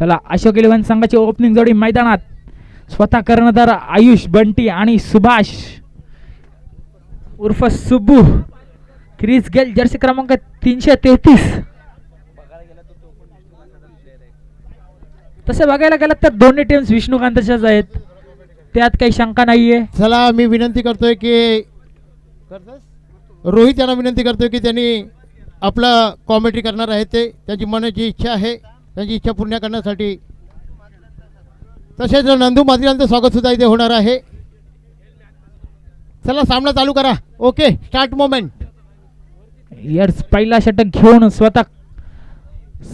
चला अशोक इलेव्हन संघाची ओपनिंग जोडी मैदानात. स्वतः कर्णधार आयुष, बंटी आणि सुभाष उर्फ सुब्बू. क्रिस गेल जर्सी क्रमांक 333. तसे बघायला गेलं तर दोन्ही टीम्स विष्णुकांतच्याच आहेत, त्यात काही शंका नाहीये. चला मी विनंती करतोय की रोहित यांना विनंती करतोय की त्यांनी आपला कॉमेंट्री करणार आहे ते त्यांची मनाची इच्छा आहे, त्यांची इच्छा पूर्ण करण्यासाठी. तसेच नंदू मादिरांचं स्वागत सुद्धा इथे होणार आहे. चला सामना चालू करा. Okay start moment. यर्स पहिला षटक घेऊन स्वतः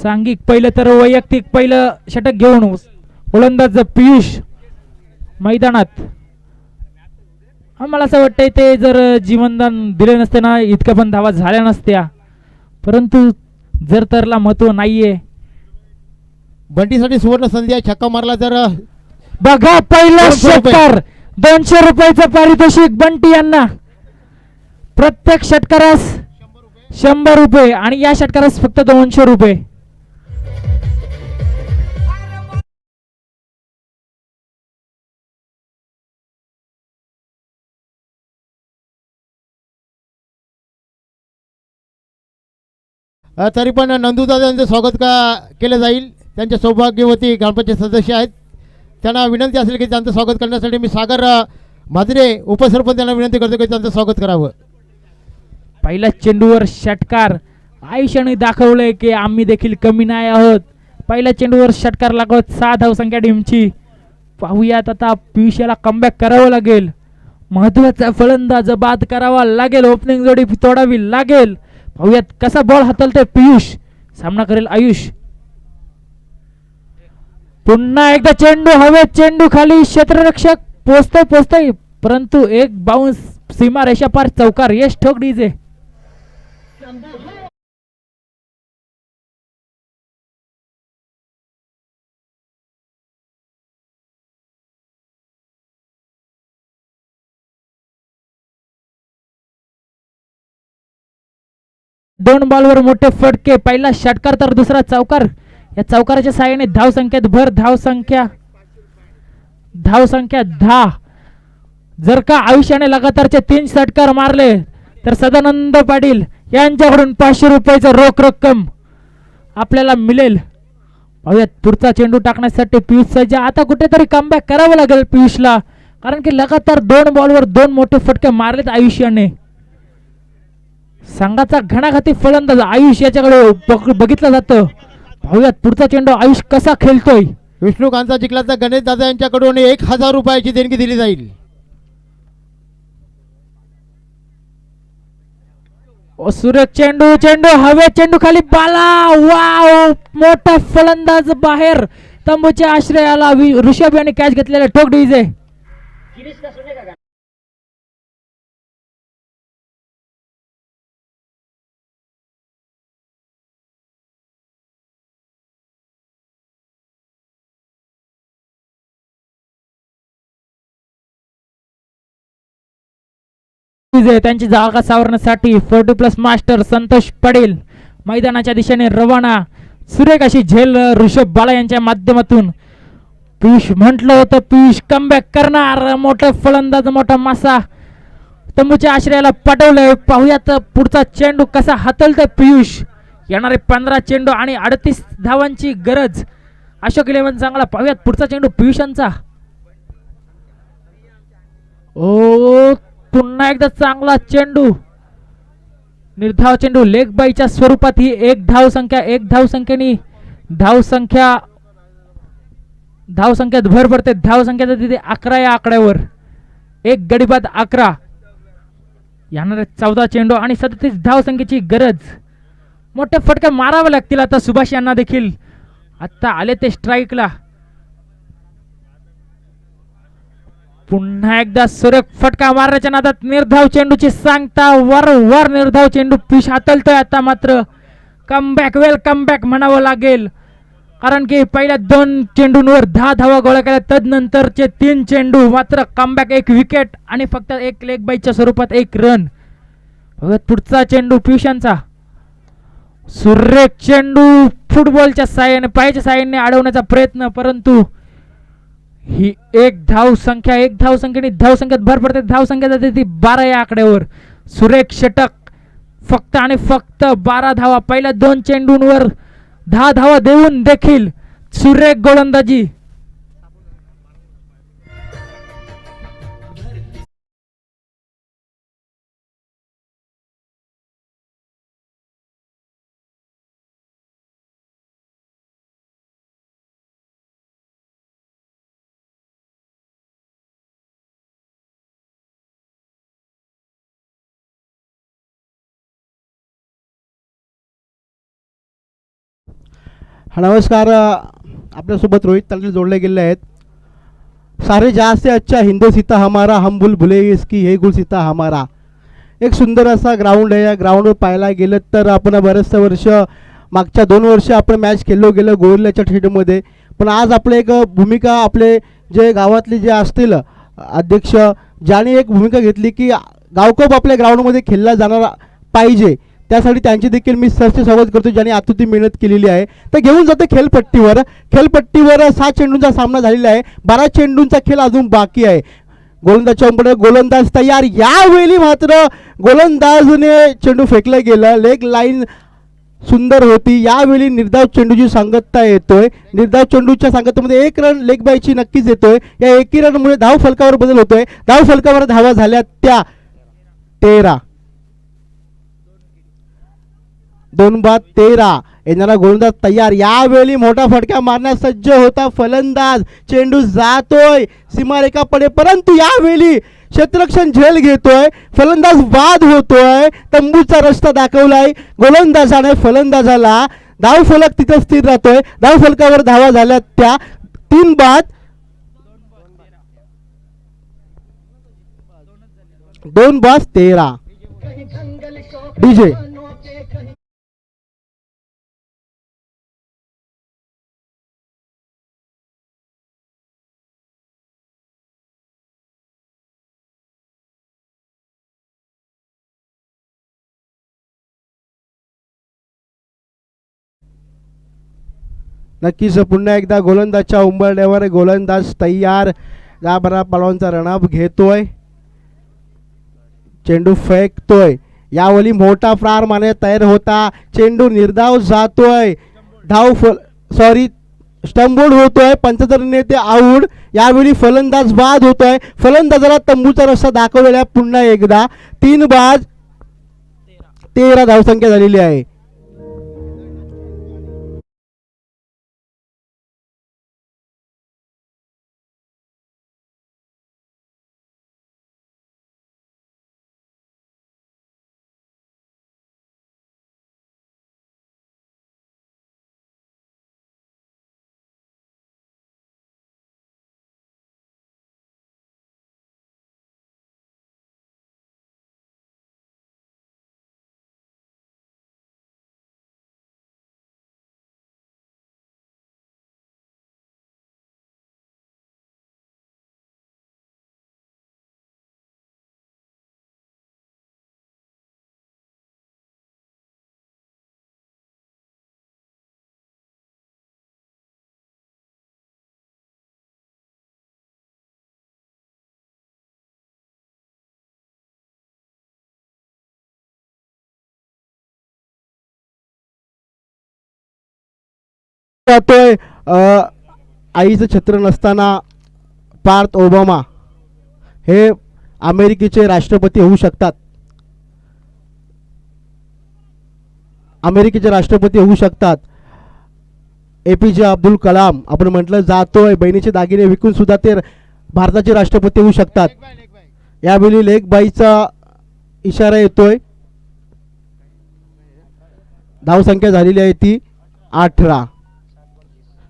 सांघिक पहिलं तर वैयक्तिक पहिलं षटक घेऊन गोलंदाज पियुष मैदानात. मला असं वाटतंय ते जर जीवनदान दिले नसते ना इतक्या पण धावा झाल्या नसत्या, परंतु जर तरला महत्व नाहीये. बंटीसाठी सुवर्ण संधी आहे. छक्का मारला तर बघा पहिला षटकार 200 रुपयाचं पारितोषिक बंटी यांना. प्रत्येक षटकारास 100 रुपये आणि या षटकारास फक्त 200 रुपये. तरी पण नंदूदादा यांचं स्वागत केलं जाईल. त्यांचे सौभाग्यवती ग्रामपंचायत सदस्य आहेत, त्यांना विनंती असेल की त्यांचं स्वागत करण्यासाठी मी सागर माधरे उपसरपंच यांना विनंती करतो की त्यांचं स्वागत करावं. पहिल्या चेंडूवर षटकार. आयुष्याने दाखवलंय की आम्ही देखील कमी नाही आहोत. पहिल्या चेंडूवर षटकार लागत 6 धावसंख्या टीमची. पाहूयात आता पियुष याला कमबॅक करावं लागेल. महत्वाचा फलंदाज बाद करावा लागेल. ओपनिंग जोडी तोडावी लागेल. पाहूयात कसा बॉल हाताळतोय पियुष. सामना करेल आयुष. पुन्हा एकदा चेंडू हवेत, चेंडू खाली. क्षेत्ररक्षक पोचतोय परंतु एक बाउन्स सीमा रेषा पार चौकार. यश ठोक डीजे. दोन बॉलवर मोठे फटके. पहिला षटकार तर दुसरा चौकार. या चौकाराच्या साहाय्याने धावसंख्येत भर. धावसंख्या 10. जर का आयुष्याने लगातारचे 3 षटकार मारले तर सदानंद पाटील यांच्याकडून 500 रुपयाचं रोख रक्कम आपल्याला मिळेल. पाहूयात पुढचा चेंडू टाकण्यासाठी पियुष सज्ज. आता कुठेतरी कमबॅक करावं लागेल पियुषला, कारण की लगातार 2 बॉलवर 2 मोठे फटके मारलेत आयुष्याने. संघाचा घणाघाती फलंदाज आयुष याच्याकडे बघितलं जातं. पाहूयात पुढचा चेंडू आयुष कसा खेळतोय. विष्णुकांतचा जिंकला तर गणेश दादा यांच्याकडून 1000 रुपयाची देणगी दिली जाईल. सुरेख चेंडू हवे, चेंडू खाली. बाला. वाव, मोठा फलंदाज बाहेर. तंबूच्या आश्रयाला ऋषभ यांनी कॅच घेतलेला. ठोक डीजे. त्यांची जागा सावरण्यासाठी 40+ मास्टर संतोष पडेल मैदानाच्या दिशेने रवाना. सुरेख अशी झेल ऋषभ बाला यांच्या माध्यमातून. पियुष म्हटलं होतं पियुष कमबॅक करणार. मोठा फलंदाज, मोठा मासा तंबूच्या आश्रयाला पाठवलंय. पाहूयात पुढचा चेंडू कसा हाताळतोय पियुष. येणारे 15 चेंडू आणि 38 धावांची गरज अशोक इलेव्हन चांगला. पाहूयात पुढचा चेंडू पियुषांचा. ओ, पुन्हा एकदा चांगला चेंडू. निर्धाव चेंडू. लेग बाईच्या स्वरूपात ही 1 धावसंख्या. 1 धावसंख्येने धावसंख्यात भर पडते. धावसंख्या तिथे 11 या आकड्यावर. 1 गडी बाद 11. येणारे 14 चेंडू आणि 37 धावसंख्येची गरज. मोठे फटके मारावे लागतील आता सुभाष यांना देखील. आता आले ते स्ट्राईकला. पुन्हा एकदा सुरेख फटका मारण्याच्या नादात निर्धाव चेंडूची सांगता. वर निर्धाव चेंडू पियुष हाताळतोय. आता मात्र कमबॅक, वेल कमबॅक म्हणावं लागेल, कारण की पहिल्या 2 चेंडूंवर 10 धावा गोळा केल्या. तदनंतरचे 3 चेंडू मात्र कमबॅक, 1 विकेट आणि फक्त 1 लेग बाईच्या स्वरूपात 1 रन. पुढचा चेंडू पियुषांचा. सुरेख चेंडू फुटबॉलच्या साहाय्याने पायाच्या साहाय्याने अडवण्याचा प्रयत्न, परंतु ही एक धावसंख्येने धावसंख्येत भर पडते. धावसंख्या जाते ती 12 या आकड्यावर. सुरेख षटक, फक्त आणि फक्त 12 धावा. पहिल्या 2 चेंडूंवर 10 धावा देऊन देखील सुरेख गोलंदाजी. नमस्कार. आपल्यासोबत रोहित तांडे जोडले गेले आहेत. सारे जहाँ से अच्छा हिंदू सीता हमारा, हम बुलबुले इसकी हे गुल सीता हमारा. एक सुंदर असा ग्राउंड आहे. या ग्राउंडवर पाहायला गेलं तर आपण बरेचसे वर्ष, मागच्या 2 वर्ष आपण मॅच खेळलो गेलो गोरिल्लाच्या स्टेडियममध्ये. पण आज आपले एक भूमिका, आपले जे गावातले जे असतील अध्यक्ष, ज्याने एक भूमिका घेतली की गावकप आपल्या ग्राउंडमध्ये खेळला जाणार पाहिजे. त्यासाठी त्यांची देखील मी सरचे स्वागत करतो, ज्यांनी आतुरती मेहनत केलेली आहे. तर घेऊन जातो खेळपट्टीवर. 7 चेंडूंचा सामना झालेला आहे. 12 चेंडूंचा खेळ अजून बाकी आहे. गोलंदाजच्या उंबरठ्यावर गोलंदाज तयार. यावेळी मात्र गोलंदाजने चेंडू फेकला गेला. लेग लाईन सुंदर होती. यावेळी निर्धाव चेंडूची सांगता येतोय. निर्धाव चेंडूच्या सांगतेमध्ये 1 रन लेग बायची नक्कीच येतोय. या 1 रनमुळे धाव फलकावर बदल होतोय. धाव फलकावर धावा झाल्या त्या 13. 2 बाद 13. येणारा गोलंदाज तयार. यावेळी मोठा फटका मारण्यास सज्ज होता फलंदाज. चेंडू जातोय सीमारेखा पडे, परंतु यावेळी क्षेत्ररक्षण झेल घेतोय. फलंदाज बाद होतोय. तंबूचा रस्ता दाखवलाय गोलंदाजाने फलंदाजाला. धाव फलक तिथे स्थिर राहतोय. धाव फलकावर धावा झाल्या त्या 3 बाद 13. डीजे नक्कीच पुन्हा एकदा गोलंदाजच्या उंबरठ्यावर गोलंदाज तयार. या बरा पलवानचा रनअप घेतोय. चेंडू फेकतोय. यावेळी मोठा प्रहार मारण्यास तयार होता. चेंडू निर्धाव जातोय. स्टंपबोर्ड होतोय. 75 ते आऊट. यावेळी फलंदाज बाद होतोय. फलंदाजाला तंबूचा रस्ता दाखवलेला पुन्हा एकदा. 3 बाद 13 धावसंख्या झालेली आहे. जातोय. आईचं छत्र नसताना पार्थ ओबामा हे अमेरिकेचे राष्ट्रपती होऊ शकतात. अमेरिकेचे राष्ट्रपती होऊ शकतात. APJ अब्दुल कलाम आपण म्हटलं जातोय. बहिणीचे दागिने विकून सुद्धा ते भारताचे राष्ट्रपती होऊ शकतात. यावेळी लेग बाईचा इशारा येतोय. धावसंख्या झालेली आहे ती 18.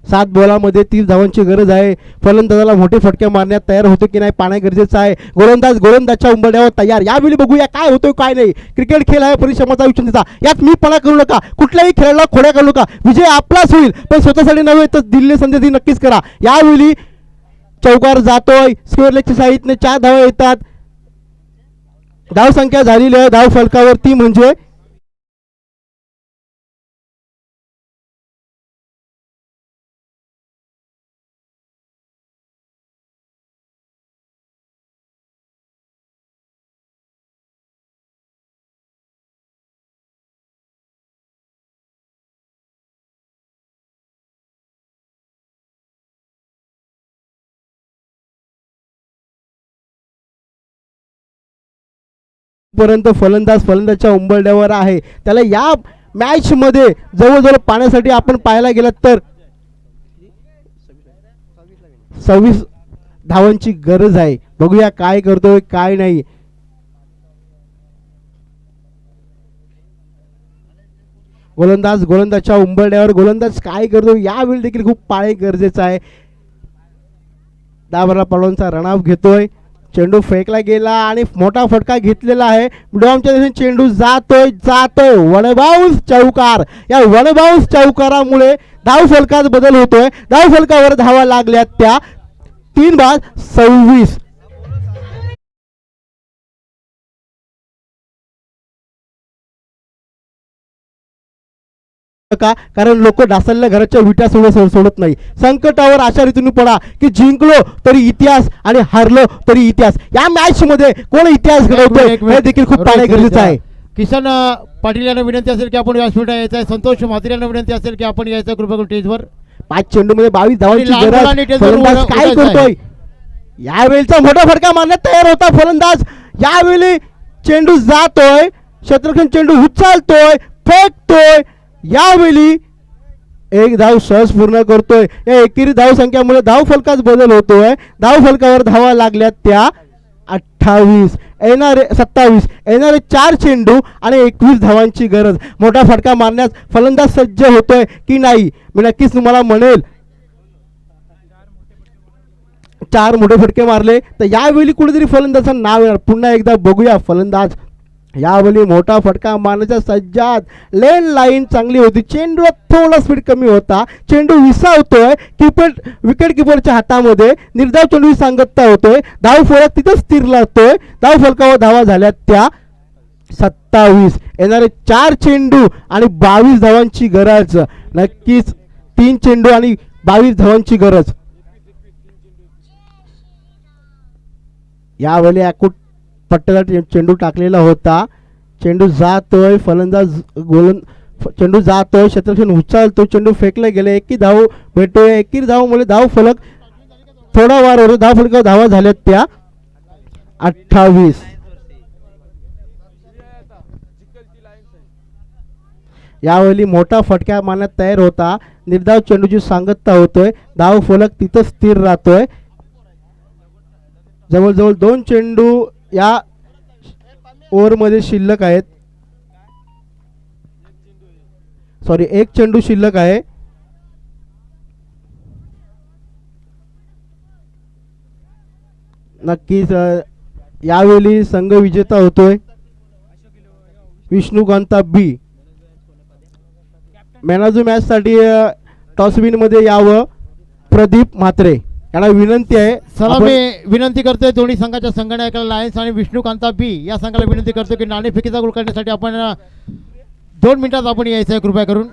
7 बॉलामध्ये 30 धावांची गरज आहे. फलंदाजाला मोठे फटके मारण्यात तयार होते की नाही पाहणे गरजेचं आहे. गोलंदाजच्या उंबरठ्यावर तयार. यावेळी बघूया काय होतोय काय नाही. क्रिकेट खेळ आहे परिश्रमाचा विचंतीचा. यात मी पणा करू नका. कुठल्याही खेळाला खोड्या करू नका. विजय आपलाच होईल, पण स्वतःसाठी नव्हे तर दिलेली संधी नक्कीच करा. यावेळी चौकार जातोय. स्क्वेअर लेगच्या साईडने 4 धावा येतात. धावसंख्या झालेली आहे धाव फलकावरती म्हणजे पर्यंत फलंदाजच्या उंबरड्यावर आहे. त्याला या मॅच मध्ये जवळजवळ पाहण्यासाठी आपण पाहायला गेलात तर 26 धावांची गरज आहे. बघूया काय करतोय काय नाही. गोलंदाजच्या उंबरड्यावर गोलंदाज काय करतो यावेळी देखील खूप पाळे गरजेचं आहे. 10 पॉलांचा रनआउट घेतोय. चेंडू फेकला गेला आणि मोठा फटका घेतलेला आहे. मिडॉमच्या दिशेने चेंडू जातोय वन बाउन्स चौकार. या वन बाउन्स चौकारामुळे धाव फलकात बदल होतोय. धाव फलकावर धावा लागल्या त्या 3/26. का कारण लोक ढासळल्या घराच्या विटा सोडत नाही. संकटावर अशा रीतीने पडा की जिंकलो तरी इतिहास आणि हारलो तरी इतिहास. या मॅच मध्ये कोण इतिहास घडवतोय हे देखील खूप पाहणे गरजेचं आहे. किसन पाटील यांना विनंती असेल की आपण व्यासपीठावर यायचं आहे. संतोष म्हात्रे यांना विनंती असेल की आपण यायचं कृपा करून स्टेजवर. 5 चेंडू मध्ये 22 धावांची आणि लहान गरज. मुलांनी फलंदाज टेबलवर काय उठायचं करतोय यावेळीचा मोठा फटका मारण्यात तयार होता फलंदाज. यावेळी चेंडू जातोय. शत्रुघ्न चेंडू उचलतोय फेकतोय. यावेळी एक धाव सहज पूर्ण करतोय. या एकेरी धाव संख्यामुळे धाव फलकात बदल होतोय. धाव फलकावर धावा लागल्या त्या 27. येणारे 4 चेंडू आणि 21 धावांची गरज. मोठा फटका मारण्यास फलंदाज सज्ज होतोय की नाही मी नक्कीच तुम्हाला म्हणेल. 4 मोठे फटके मारले तर यावेळी कुठेतरी फलंदाजाचं नाव येणार. पुन्हा एकदा बघूया फलंदाज यावेळी मोठा फटका मारण्याच्या सज्जात. लेन लाईन चांगली होती. चेंडूला थोडा स्पीड कमी होता. चेंडू विसावतोय विकेट किपरच्या हातामध्ये. निर्धाव चेंडू सांगता होतोय. धाव फलक तिथं स्थिर राहतोय. धाव फलकावर धावा झाल्या त्या 27. येणारे 4 चेंडू आणि 22 धावांची गरज. नक्कीच 3 चेंडू आणि 22 धावांची गरज. यावेळी अकुट पट्ट्याला चेंडू टाकलेला होता. चेंडू जातोय. फलंदाज चेंडू जातोय. शत्रुघ्न उचलतो. चेंडू फेकले गेले. एकी धाव भेटतोय. एकी धावमुळे धाव फलक थोडा वार होतो. धाव फलकावर धावा झाल्यात त्या 28. यावेळी मोठा फटका मारण्यात तयार होता. निर्धाव चेंडूची सांगता होतोय. धाव फलक तिथं स्थिर राहतोय. जवळजवळ 2 चेंडू या ओव्हरमध्ये शिल्लक आहेत. सॉरी 1 चेंडू शिल्लक आहे. नक्कीच यावेळी संघ विजेता होतोय विष्णुकांता बी. मॅन ऑफ द मॅच साठी टॉस विन मध्ये यावं प्रदीप म्हात्रे यांना विनंती आहे. चला मी विनंती करतोय दोन्ही संघाच्या संघनायकाला लायन्स आणि विष्णुकांता बी या संघाला विनंती करतो की नाणेफेकीचा गोल करण्यासाठी आपण 2 मिनिटात आपण यायचं आहे कृपया करून.